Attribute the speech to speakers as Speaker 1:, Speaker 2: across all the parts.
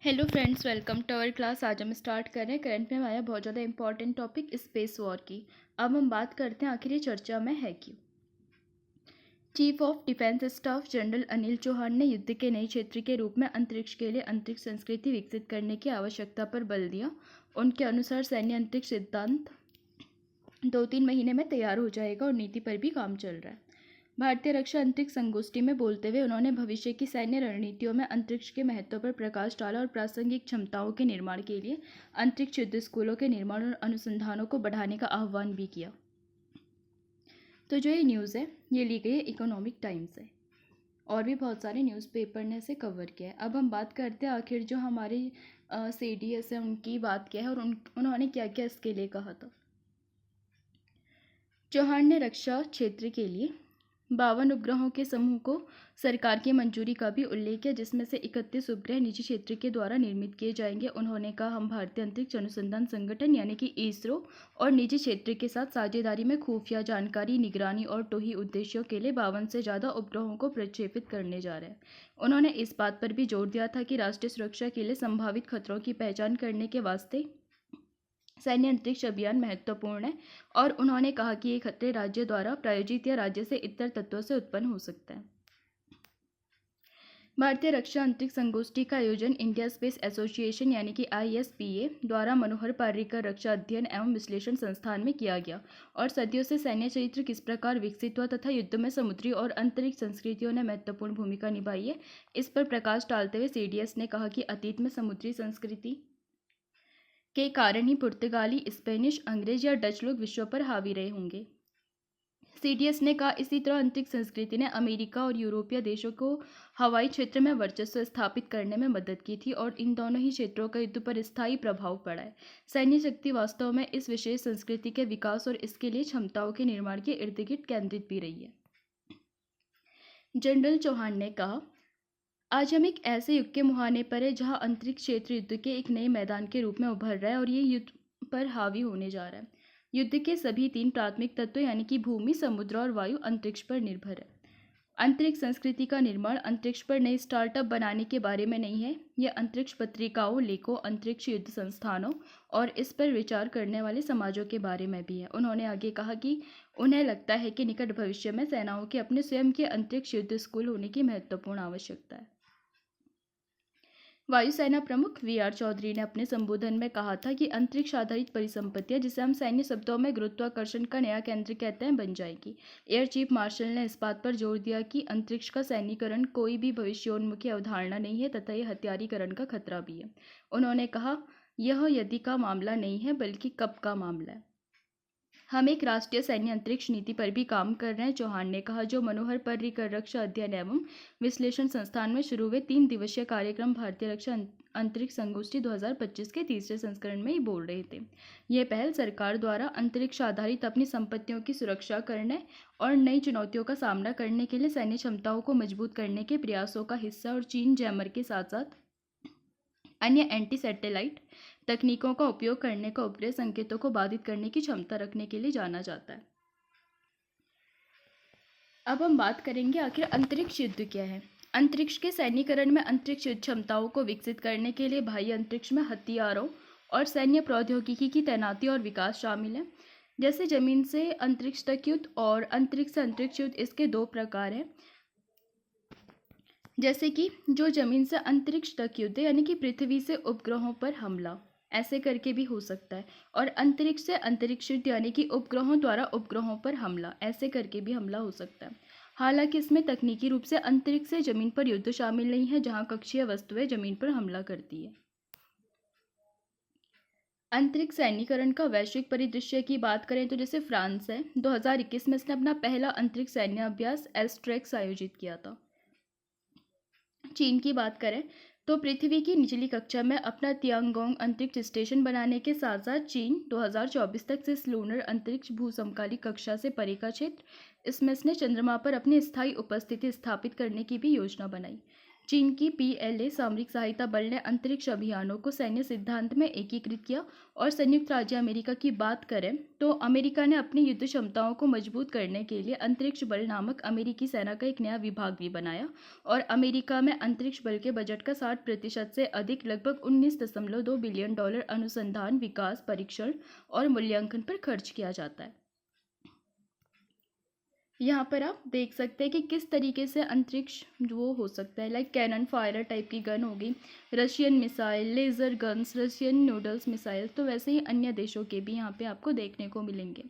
Speaker 1: Hello friends, welcome to our class. आज हम start कर रहे हैं करंट में हमारा बहुत ज़्यादा इंपॉर्टेंट टॉपिक स्पेस वॉर की। अब हम बात करते हैं आखिर ये चर्चा में है क्यों। Chief of defence staff general Anil Chauhan ने युद्ध के नए क्षेत्र के रूप में अंतरिक्ष के लिए अंतरिक्ष संस्कृति विकसित करने की आवश्यकता पर बल दिया। उनके अनुसार सैन्य अंतरिक्ष सिद्धांत 2-3 महीने में तैयार हो जाएगा और नीति पर भी काम चल रहा है। भारतीय रक्षा अंतरिक्ष संगोष्ठी में बोलते हुए उन्होंने भविष्य की सैन्य रणनीतियों में अंतरिक्ष के महत्व पर प्रकाश डाला और प्रासंगिक क्षमताओं के निर्माण के लिए अंतरिक्ष युद्ध स्कूलों के निर्माण और अनुसंधानों को बढ़ाने का आह्वान भी किया। तो जो ये न्यूज़ है ये ली गई है इकोनॉमिक टाइम्स से, और भी बहुत सारे न्यूज़पेपर ने इसे कवर किया है। अब हम बात करते हैं आखिर जो हमारे CDS है उनकी बात क्या है और उन्होंने क्या क्या इसके लिए कहा था। चौहान ने रक्षा क्षेत्र के लिए 52 उपग्रहों के समूह को सरकार की मंजूरी का भी उल्लेख किया, जिसमें से 31 उपग्रह निजी क्षेत्र के द्वारा निर्मित किए जाएंगे। उन्होंने कहा, हम भारतीय अंतरिक्ष अनुसंधान संगठन यानी कि इसरो और निजी क्षेत्र के साथ साझेदारी में खुफिया जानकारी, निगरानी और टोही उद्देश्यों के लिए 52 से ज़्यादा उपग्रहों को प्रक्षेपित करने जा रहे हैं। उन्होंने इस बात पर भी जोर दिया था कि राष्ट्रीय सुरक्षा के लिए संभावित खतरों की पहचान करने के वास्ते सैन्य अंतरिक्ष अभियान महत्वपूर्ण है, और उन्होंने कहा कि ये खतरे राज्य द्वारा प्रायोजित या राज्य से इतर तत्वों से उत्पन्न हो सकते हैं। भारतीय रक्षा अंतरिक्ष संगोष्ठी का आयोजन इंडिया स्पेस एसोसिएशन यानी कि ISPA द्वारा मनोहर पर्रिकर रक्षा अध्ययन एवं विश्लेषण संस्थान में किया गया, और सदियों से सैन्य चरित्र किस प्रकार विकसित हुआ तथा युद्ध में समुद्री और अंतरिक्ष संस्कृतियों ने महत्वपूर्ण भूमिका निभाई है, इस पर प्रकाश डालते हुए CDS ने कहा कि अतीत में समुद्री संस्कृति के कारण ही पुर्तगाली, स्पेनिश, अंग्रेज या डच लोग विश्व पर हावी रहे होंगे। CDS ने कहा, इसी तरह अंतरिक्ष संस्कृति ने अमेरिका और यूरोपीय देशों को हवाई क्षेत्र में वर्चस्व स्थापित करने में मदद की थी, और इन दोनों ही क्षेत्रों का युद्ध पर स्थायी प्रभाव पड़ा है। सैन्य शक्ति वास्तव में इस विशेष संस्कृति के विकास और इसके लिए क्षमताओं के निर्माण के इर्द गिर्द केंद्रित भी रही है। जनरल चौहान ने कहा, आज हम एक ऐसे युग के मुहाने पर है जहां अंतरिक्ष क्षेत्र युद्ध के एक नए मैदान के रूप में उभर रहा है, और ये युद्ध पर हावी होने जा रहा है। युद्ध के सभी 3 प्राथमिक तत्व यानी कि भूमि, समुद्र और वायु अंतरिक्ष पर निर्भर है। अंतरिक्ष संस्कृति का निर्माण अंतरिक्ष पर नए स्टार्टअप बनाने के बारे में नहीं है, यह अंतरिक्ष पत्रिकाओं, लेखों, अंतरिक्ष युद्ध संस्थानों और इस पर विचार करने वाले समाजों के बारे में भी है। उन्होंने आगे कहा कि उन्हें लगता है कि निकट भविष्य में सेनाओं के अपने स्वयं के अंतरिक्ष युद्ध स्कूल होने की महत्वपूर्ण आवश्यकता है। वायुसेना प्रमुख VR चौधरी ने अपने संबोधन में कहा था कि अंतरिक्ष आधारित परिसंपत्तियां, जिसे हम सैन्य शब्दों में गुरुत्वाकर्षण का नया केंद्र कहते हैं, बन जाएगी। एयर चीफ मार्शल ने इस बात पर जोर दिया कि अंतरिक्ष का सैन्यीकरण कोई भी भविष्योन्मुखी अवधारणा नहीं है तथा यह हथियारीकरण का खतरा भी है। उन्होंने कहा, यह यदि का मामला नहीं है बल्कि कब का मामला है। हम एक राष्ट्रीय सैन्य अंतरिक्ष नीति पर भी काम कर रहे हैं, चौहान ने कहा, जो मनोहर पर्रिकर रक्षा अध्ययन एवं विश्लेषण संस्थान में शुरू हुए 3 दिवसीय कार्यक्रम भारतीय रक्षा अंतरिक्ष संगोष्ठी 2025 के तीसरे संस्करण में ही बोल रहे थे। यह पहल सरकार द्वारा अंतरिक्ष आधारित अपनी संपत्तियों की सुरक्षा करने और नई चुनौतियों का सामना करने के लिए सैन्य क्षमताओं को मजबूत करने के प्रयासों का हिस्सा, और चीन जैमर के साथ साथ अन्य एंटी सैटेलाइट तकनीकों का उपयोग करने का उपग्रह संकेतों को बाधित करने की क्षमता रखने के लिए जाना जाता है। अब हम बात करेंगे आखिर अंतरिक्ष युद्ध क्या है। अंतरिक्ष के सैन्यीकरण में अंतरिक्ष युद्ध क्षमताओं को विकसित करने के लिए बाह्य अंतरिक्ष में हथियारों और सैन्य प्रौद्योगिकी की तैनाती और विकास शामिल है। जैसे जमीन से अंतरिक्ष तक युद्ध और अंतरिक्ष से अंतरिक्ष युद्ध, इसके 2 प्रकार हैं। जैसे कि जो जमीन से अंतरिक्ष तक युद्ध यानी कि पृथ्वी से उपग्रहों पर हमला, ऐसे करके भी हो सकता है, और अंतरिक्ष से अंतरिक्ष युद्ध यानी कि उपग्रहों द्वारा उपग्रहों पर हमला, ऐसे करके भी हमला हो सकता है। हालांकि इसमें तकनीकी रूप से अंतरिक्ष से जमीन पर युद्ध शामिल नहीं है, जहां कक्षीय वस्तुएं जमीन पर हमला करती है। अंतरिक्ष सैन्यीकरण का वैश्विक परिदृश्य की बात करें तो जैसे फ्रांस है, 2021 में इसने अपना पहला अंतरिक्ष सैन्य अभ्यास एस्ट्रेक्स आयोजित किया था। चीन की बात करें तो पृथ्वी की निचली कक्षा में अपना तियांगोंग अंतरिक्ष स्टेशन बनाने के साथ साथ चीन 2024 तक से लूनर अंतरिक्ष भूसमकालिक कक्षा से परे का क्षेत्र, इसमें इसने चंद्रमा पर अपनी स्थायी उपस्थिति स्थापित करने की भी योजना बनाई। चीन की पीएलए सामरिक सहायता बल ने अंतरिक्ष अभियानों को सैन्य सिद्धांत में एकीकृत किया। और संयुक्त राज्य अमेरिका की बात करें तो अमेरिका ने अपनी युद्ध क्षमताओं को मजबूत करने के लिए अंतरिक्ष बल नामक अमेरिकी सेना का एक नया विभाग भी बनाया। और अमेरिका में अंतरिक्ष बल के बजट का 60% से अधिक लगभग $19.2 बिलियन अनुसंधान, विकास, परीक्षण और मूल्यांकन पर खर्च किया जाता है। यहाँ पर आप देख सकते हैं कि किस तरीके से अंतरिक्ष वो हो सकता है, लाइक कैनन फायर टाइप की गन होगी, Russian missile, laser guns, Russian noodles missile, तो वैसे ही अन्य देशों के भी यहाँ पे आपको देखने को मिलेंगे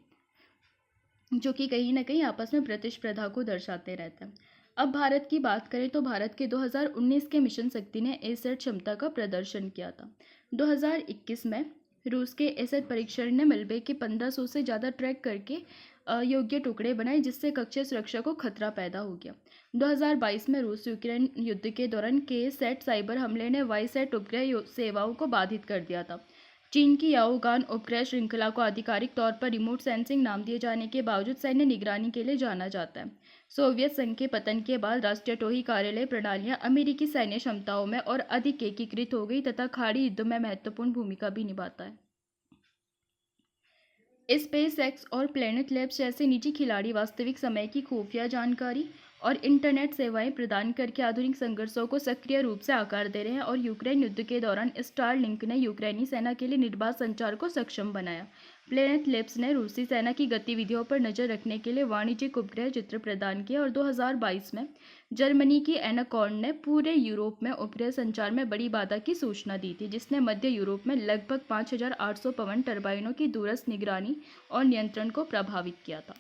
Speaker 1: जो कि कहीं ना कहीं आपस में प्रतिस्पर्धा को दर्शाते रहते हैं। अब भारत की बात करें तो भारत के 2019 के मिशन शक्ति ने एसैट क्षमता का प्रदर्शन किया था। 2021 में रूस के एसैट परीक्षण ने मलबे के 1500 से ज़्यादा ट्रैक करके योग्य टुकड़े बनाए, जिससे कक्षीय सुरक्षा को खतरा पैदा हो गया। 2022 में रूस यूक्रेन युद्ध के दौरान के-सैट साइबर हमले ने वाईसैट उपग्रह सेवाओं को बाधित कर दिया था। चीन की याओगान उपग्रह श्रृंखला को आधिकारिक तौर पर रिमोट सेंसिंग नाम दिए जाने के बावजूद सैन्य निगरानी के लिए जाना जाता है। सोवियत संघ के पतन के बाद राष्ट्रीय टोही कार्यालय प्रणालियां अमेरिकी सैन्य क्षमताओं में और अधिक एकीकृत हो गई तथा खाड़ी युद्ध में महत्वपूर्ण भूमिका भी निभाता है। स्पेस एक्स और प्लैनेट लैब्स जैसे निजी खिलाड़ी वास्तविक समय की खुफिया जानकारी और इंटरनेट सेवाएं प्रदान करके आधुनिक संघर्षों को सक्रिय रूप से आकार दे रहे हैं। और यूक्रेन युद्ध के दौरान स्टारलिंक ने यूक्रेनी सेना के लिए निर्बाध संचार को सक्षम बनाया। प्लैनेट लैब्स ने रूसी सेना की गतिविधियों पर नजर रखने के लिए वाणिज्यिक उपग्रह चित्र प्रदान किए। और 2022 में जर्मनी की एनाकॉर्न ने पूरे यूरोप में उपग्रह संचार में बड़ी बाधा की सूचना दी थी, जिसने मध्य यूरोप में लगभग 5800 पवन टर्बाइनों की दूरस्थ निगरानी और नियंत्रण को प्रभावित किया था।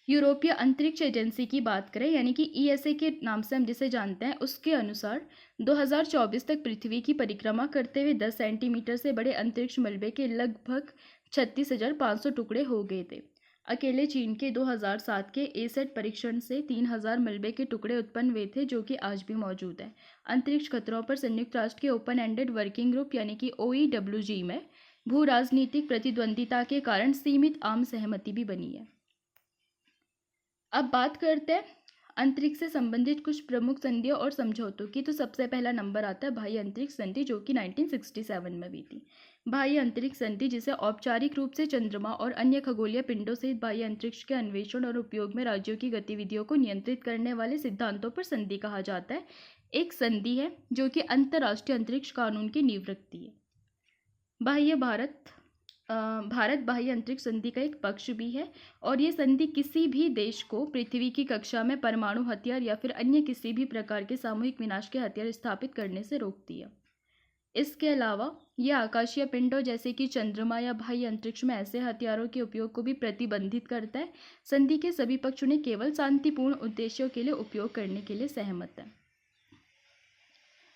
Speaker 1: यूरोपीय अंतरिक्ष एजेंसी की बात करें, यानी कि ईएसए के नाम से हम जिसे जानते हैं, उसके अनुसार 2024 तक पृथ्वी की परिक्रमा करते हुए 10 सेंटीमीटर से बड़े अंतरिक्ष मलबे के लगभग 36,500 टुकड़े हो गए थे। अकेले चीन के 2007 के एसैट परीक्षण से 3000 मलबे के टुकड़े उत्पन्न हुए थे, जो कि आज भी मौजूद है। अंतरिक्ष खतरों पर संयुक्त राष्ट्र के ओपन एंडेड वर्किंग ग्रुप यानी कि OEWG में भू राजनीतिक प्रतिद्वंदिता के कारण सीमित आम सहमति भी बनी है। अब बात करते हैं अंतरिक्ष से संबंधित कुछ प्रमुख संधियों और समझौतों की। तो सबसे पहला नंबर आता है बाह्य अंतरिक्ष संधि, जो कि 1967 में हुई थी। बाह्य अंतरिक्ष संधि, जिसे औपचारिक रूप से चंद्रमा और अन्य खगोलीय पिंडों सहित बाह्य अंतरिक्ष के अन्वेषण और उपयोग में राज्यों की गतिविधियों को नियंत्रित करने वाले सिद्धांतों पर संधि कहा जाता है, एक संधि है जो कि अंतर्राष्ट्रीय अंतरिक्ष कानून की नींव रखती है। भारत बाह्य अंतरिक्ष संधि का एक पक्ष भी है। और ये संधि किसी भी देश को पृथ्वी की कक्षा में परमाणु हथियार या फिर अन्य किसी भी प्रकार के सामूहिक विनाश के हथियार स्थापित करने से रोकती है। इसके अलावा यह आकाशीय पिंडों जैसे कि चंद्रमा या बाह्य अंतरिक्ष में ऐसे हथियारों के उपयोग को भी प्रतिबंधित करता है। संधि के सभी पक्ष उन्हें केवल शांतिपूर्ण उद्देश्यों के लिए उपयोग करने के लिए सहमत है।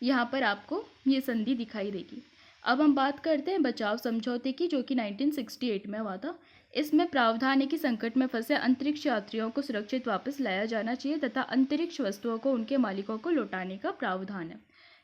Speaker 1: यहाँ पर आपको ये संधि दिखाई देगी। अब हम बात करते हैं बचाव समझौते की, जो कि 1968 में हुआ था। इसमें प्रावधान है कि संकट में फंसे अंतरिक्ष यात्रियों को सुरक्षित वापस लाया जाना चाहिए तथा अंतरिक्ष वस्तुओं को उनके मालिकों को लौटाने का प्रावधान है।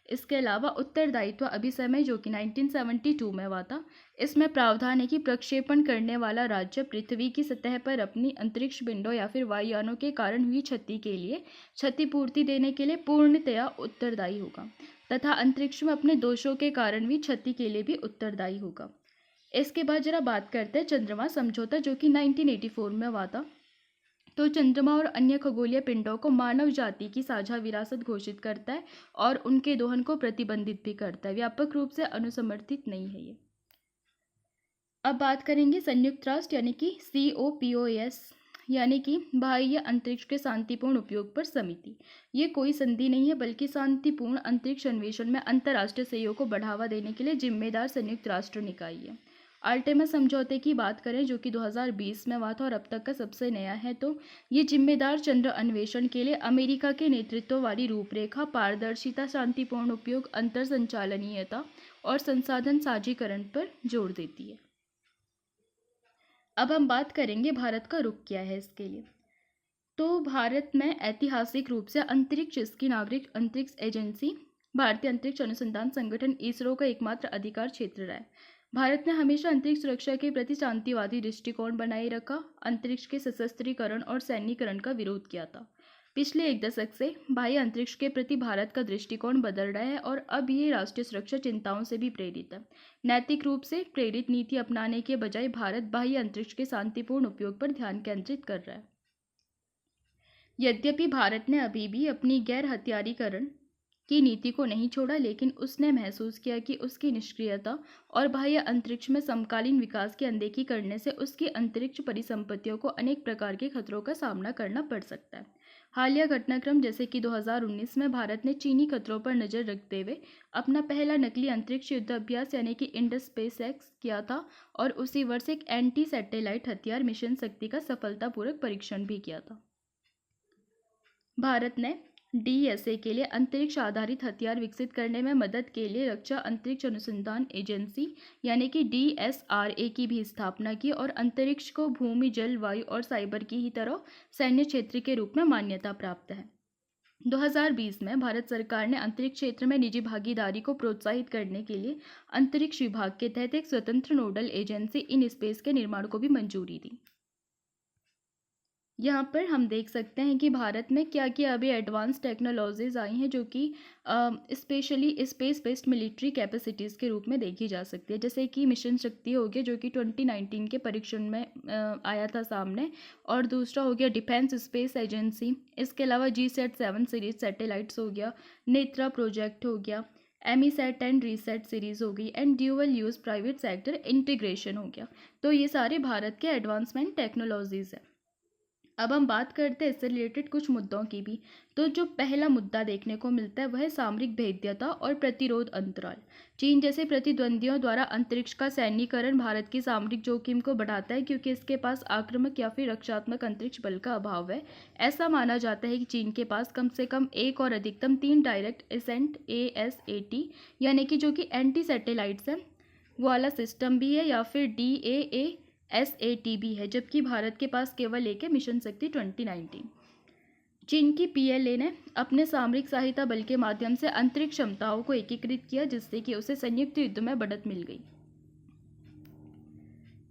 Speaker 1: इसके अलावा उत्तरदायित्व अभिसमय, जो कि 1972 में हुआ था। इसमें प्रावधान है कि प्रक्षेपण करने वाला राज्य पृथ्वी की सतह पर अपनी अंतरिक्ष पिंडों या फिर वायुयानों के कारण हुई क्षति के लिए क्षतिपूर्ति देने के लिए पूर्णतया उत्तरदायी होगा तथा अंतरिक्ष में अपने दोषों के कारण हुई क्षति के लिए भी उत्तरदायी होगा। इसके बाद जरा बात करते हैं चंद्रमा समझौता, जो कि 1984 में हुआ था। तो चंद्रमा और अन्य खगोलीय पिंडों को मानव जाति की साझा विरासत घोषित करता है और उनके दोहन को प्रतिबंधित भी करता है। व्यापक रूप से अनुसमर्थित नहीं है ये। अब बात करेंगे संयुक्त राष्ट्र यानी कि COPOS यानी कि बाह्य अंतरिक्ष के शांतिपूर्ण उपयोग पर समिति। ये कोई संधि नहीं है, बल्कि शांतिपूर्ण अंतरिक्ष अन्वेषण में अंतर्राष्ट्रीय सहयोग को बढ़ावा देने के लिए जिम्मेदार संयुक्त राष्ट्र निकाय है। आर्टेमिस समझौते की बात करें, जो कि 2020 में हुआ था और अब तक का सबसे नया है, तो ये जिम्मेदार चंद्र अन्वेषण के लिए अमेरिका के नेतृत्व वाली रूपरेखा, पारदर्शिता, शांतिपूर्ण उपयोग, अंतर संचालनीयता और संसाधन साझीकरण पर जोर देती है। अब हम बात करेंगे भारत का रुख क्या है इसके लिए। तो भारत में ऐतिहासिक रूप से अंतरिक्ष इसकी नागरिक अंतरिक्ष एजेंसी भारतीय अंतरिक्ष अनुसंधान संगठन इसरो का एकमात्र अधिकार क्षेत्र रहा है। भारत ने हमेशा अंतरिक्ष सुरक्षा के प्रति शांतिवादी दृष्टिकोण बनाए रखा, अंतरिक्ष के सशस्त्रीकरण और सैन्यीकरण का विरोध किया था। पिछले एक दशक से बाह्य अंतरिक्ष के प्रति भारत का दृष्टिकोण बदल रहा है और अब ये राष्ट्रीय सुरक्षा चिंताओं से भी प्रेरित है। नैतिक रूप से प्रेरित नीति अपनाने के बजाय भारत बाह्य अंतरिक्ष के शांतिपूर्ण उपयोग पर ध्यान केंद्रित कर रहा है। यद्यपि भारत ने अभी भी अपनी गैर हथियारीकरण की नीति को नहीं छोड़ा, लेकिन उसने महसूस किया कि उसकी निष्क्रियता और बाह्य अंतरिक्ष में समकालीन विकास की अनदेखी करने से उसकी अंतरिक्ष परिसंपत्तियों को अनेक प्रकार के खतरों का सामना करना पड़ सकता है। हालिया घटनाक्रम जैसे कि 2019 में भारत ने चीनी खतरों पर नजर रखते हुए अपना पहला नकली अंतरिक्ष युद्ध अभ्यास यानी कि इंडस स्पेस एक्स किया था और उसी वर्ष एक एंटी सैटेलाइट हथियार मिशन शक्ति का सफलतापूर्वक परीक्षण भी किया था। भारत ने डीएसए के लिए अंतरिक्ष आधारित हथियार विकसित करने में मदद के लिए रक्षा अंतरिक्ष अनुसंधान एजेंसी यानी कि डीएसआरए की भी स्थापना की और अंतरिक्ष को भूमि, जल, वायु और साइबर की ही तरह सैन्य क्षेत्र के रूप में मान्यता प्राप्त है। 2020 में भारत सरकार ने अंतरिक्ष क्षेत्र में निजी भागीदारी को प्रोत्साहित करने के लिए अंतरिक्ष विभाग के तहत एक स्वतंत्र नोडल एजेंसी इन स्पेस के निर्माण को भी मंजूरी दी। यहाँ पर हम देख सकते हैं कि भारत में क्या क्या अभी एडवांस टेक्नोलॉजीज आई हैं जो कि specially space based military capacities के रूप में देखी जा सकती है। जैसे कि मिशन शक्ति हो गया जो कि 2019 के परीक्षण में आया था सामने, और दूसरा हो गया डिफेंस स्पेस एजेंसी। इसके अलावा GSAT-7 सीरीज सैटेलाइट्स हो गया, नेत्रा प्रोजेक्ट हो गया, एमीसैट एंड रीसेट सीरीज हो गई, and dual use private sector integration हो गया। तो ये सारे भारत के एडवांसमेंट टेक्नोलॉजीज हैं। अब हम बात करते हैं इससे रिलेटेड कुछ मुद्दों की भी। तो जो पहला मुद्दा देखने को मिलता है वह है सामरिक भेद्यता और प्रतिरोध अंतराल। चीन जैसे प्रतिद्वंदियों द्वारा अंतरिक्ष का सैन्यीकरण भारत की सामरिक जोखिम को बढ़ाता है क्योंकि इसके पास आक्रामक या फिर रक्षात्मक अंतरिक्ष बल का अभाव है। ऐसा माना जाता है कि चीन के पास कम से कम एक और अधिकतम 3 डायरेक्ट एसेंट ASAT यानी कि जो कि एंटी सैटेलाइट्स है वो वाला सिस्टम भी है, या फिर DAASAT भी है, जबकि भारत के पास केवल एक है, मिशन शक्ति 2019। चीन की PLA ने अपने सामरिक सहायता बल के माध्यम से अंतरिक्ष क्षमताओं को एकीकृत किया जिससे कि उसे संयुक्त युद्ध में बढ़त मिल गई।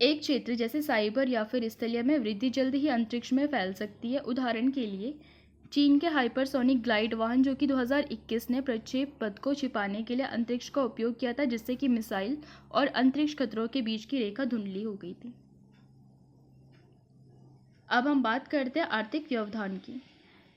Speaker 1: एक क्षेत्र जैसे साइबर या फिर स्थलीय में वृद्धि जल्द ही अंतरिक्ष में फैल सकती है। उदाहरण के लिए चीन के हाइपरसोनिक ग्लाइड वाहन जो कि 2021 ने प्रक्षेप पथ को छिपाने के लिए अंतरिक्ष का उपयोग किया था, जिससे कि मिसाइल और अंतरिक्ष खतरों के बीच की रेखा धुंधली हो गई थी। अब हम बात करते हैं आर्थिक व्यवधान की।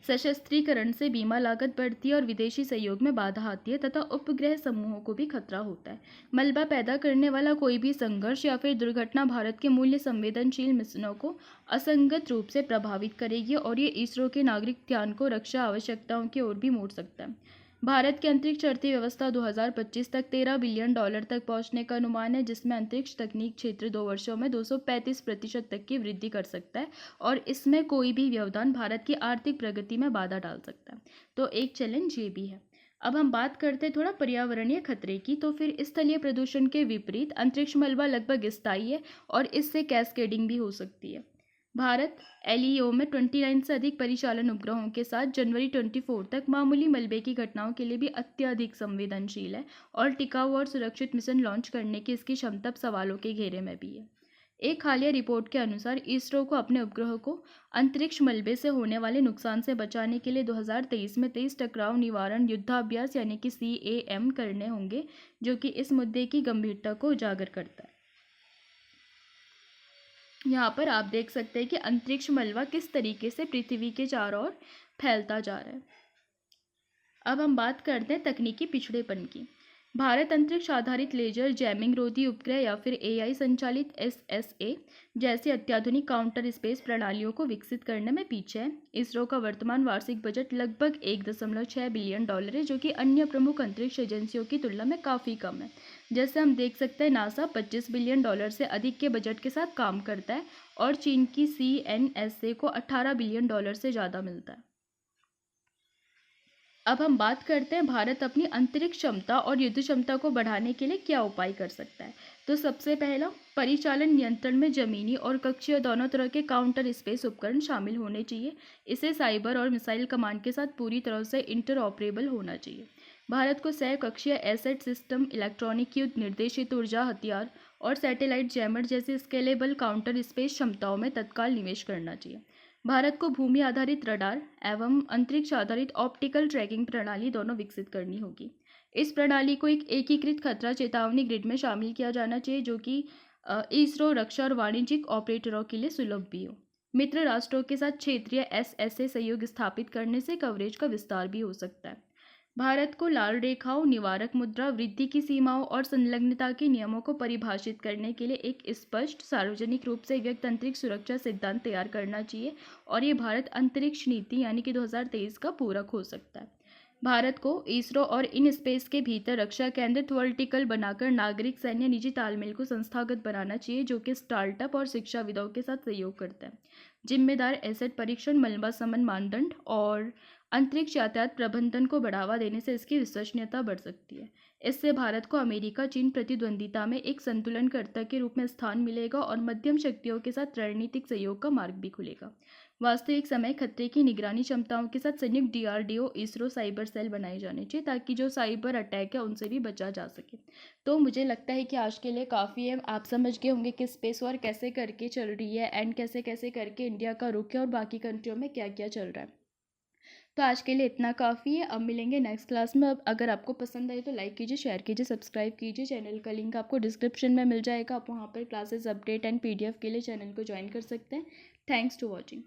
Speaker 1: सशस्त्रीकरण से बीमा लागत बढ़ती है और विदेशी सहयोग में बाधा आती है तथा उपग्रह समूहों को भी खतरा होता है। मलबा पैदा करने वाला कोई भी संघर्ष या फिर दुर्घटना भारत के मूल्य संवेदनशील मिशनों को असंगत रूप से प्रभावित करेगी और ये इसरो के नागरिक ध्यान को रक्षा आवश्यकताओं की ओर भी मोड़ सकता है। भारत की अंतरिक्ष अर्थव्यवस्था 2025 तक $13 बिलियन तक पहुंचने का अनुमान है, जिसमें अंतरिक्ष तकनीक क्षेत्र 2 वर्षों में 235% तक की वृद्धि कर सकता है और इसमें कोई भी व्यवधान भारत की आर्थिक प्रगति में बाधा डाल सकता है। तो एक चैलेंज ये भी है। अब हम बात करते हैं थोड़ा पर्यावरणीय खतरे की। तो फिर स्थलीय प्रदूषण के विपरीत अंतरिक्ष मलबा लगभग स्थायी है और इससे कैस्केडिंग भी हो सकती है। भारत LEO में 29 से अधिक परिचालन उपग्रहों के साथ जनवरी 24 तक मामूली मलबे की घटनाओं के लिए भी अत्यधिक संवेदनशील है और टिकाऊ और सुरक्षित मिशन लॉन्च करने की इसकी क्षमता सवालों के घेरे में भी है। एक हालिया रिपोर्ट के अनुसार इसरो को अपने उपग्रह को अंतरिक्ष मलबे से होने वाले नुकसान से बचाने के लिए 2023 में 23 टकराव निवारण युद्धाभ्यास यानी कि CAM करने होंगे, जो कि इस मुद्दे की गंभीरता को उजागर करता है। यहाँ पर आप देख सकते हैं कि अंतरिक्ष मलबा किस तरीके से पृथ्वी के चारों ओर फैलता जा रहा है। अब हम बात करते हैं तकनीकी पिछड़ेपन की। भारत अंतरिक्ष आधारित लेजर जैमिंग रोधी उपग्रह या फिर AI संचालित SSA जैसी अत्याधुनिक काउंटर स्पेस प्रणालियों को विकसित करने में पीछे है। इसरो का वर्तमान वार्षिक बजट लगभग $1.6 बिलियन है, जो कि अन्य प्रमुख अंतरिक्ष एजेंसियों की तुलना में काफ़ी कम है। जैसे हम देख सकते हैं नासा $25 बिलियन से अधिक के बजट के साथ काम करता है और चीन की CNSA को $18 बिलियन से ज़्यादा मिलता है। अब हम बात करते हैं भारत अपनी अंतरिक्ष क्षमता और युद्ध क्षमता को बढ़ाने के लिए क्या उपाय कर सकता है। तो सबसे पहला, परिचालन नियंत्रण में जमीनी और कक्षीय दोनों तरह के काउंटर स्पेस उपकरण शामिल होने चाहिए। इसे साइबर और मिसाइल कमांड के साथ पूरी तरह से इंटरऑपरेबल होना चाहिए। भारत को सहकक्षीय एसेट सिस्टम, इलेक्ट्रॉनिक युद्ध, निर्देशित ऊर्जा हथियार और सैटेलाइट जैमर जैसे स्केलेबल काउंटर स्पेस क्षमताओं में तत्काल निवेश करना चाहिए। भारत को भूमि आधारित रडार एवं अंतरिक्ष आधारित ऑप्टिकल ट्रैकिंग प्रणाली दोनों विकसित करनी होगी। इस प्रणाली को एक एकीकृत खतरा चेतावनी ग्रिड में शामिल किया जाना चाहिए, जो कि इसरो, रक्षा और वाणिज्यिक ऑपरेटरों के लिए सुलभ भी हो। मित्र राष्ट्रों के साथ क्षेत्रीय एसएसए सहयोग स्थापित करने से कवरेज का विस्तार भी हो सकता है। भारत को लाल रेखाओं, निवारक मुद्रा, वृद्धि की सीमाओं और संलग्नता के नियमों को परिभाषित करने के लिए एक स्पष्ट, सार्वजनिक रूप से व्यक्त अंतरिक्ष सुरक्षा सिद्धांत तैयार करना चाहिए और ये भारत अंतरिक्ष नीति यानी कि 2023 का पूरक हो सकता है। भारत को इसरो और इन स्पेस के भीतर रक्षा केंद्रित वर्टिकल बनाकर नागरिक, सैन्य, निजी तालमेल को संस्थागत बनाना चाहिए, जो कि स्टार्टअप और शिक्षाविदों के साथ सहयोग करता है। जिम्मेदार एसेट परीक्षण, मलबा समन मानदंड और अंतरिक्ष यातायात प्रबंधन को बढ़ावा देने से इसकी विश्वसनीयता बढ़ सकती है। इससे भारत को अमेरिका चीन प्रतिद्वंद्विता में एक संतुलनकर्ता के रूप में स्थान मिलेगा और मध्यम शक्तियों के साथ रणनीतिक सहयोग का मार्ग भी खुलेगा। वास्तविक समय खतरे की निगरानी क्षमताओं के साथ संयुक्त डीआरडीओ, इसरो साइबर सेल बनाए जाने चाहिए, ताकि जो साइबर अटैक है उनसे भी बचा जा सके। तो मुझे लगता है कि आज के लिए काफ़ी है। आप समझ गए होंगे कि स्पेस वॉर कैसे करके चल रही है एंड कैसे कैसे करके इंडिया का रुख है और बाकी कंट्रियों में क्या क्या चल रहा है। तो आज के लिए इतना काफ़ी है। अब मिलेंगे नेक्स्ट क्लास में। अब अगर आपको पसंद आए तो लाइक कीजिए, शेयर कीजिए, सब्सक्राइब कीजिए। चैनल का लिंक आपको डिस्क्रिप्शन में मिल जाएगा। आप वहाँ पर क्लासेस अपडेट एंड पीडीएफ के लिए चैनल को ज्वाइन कर सकते हैं। Thanks to watching.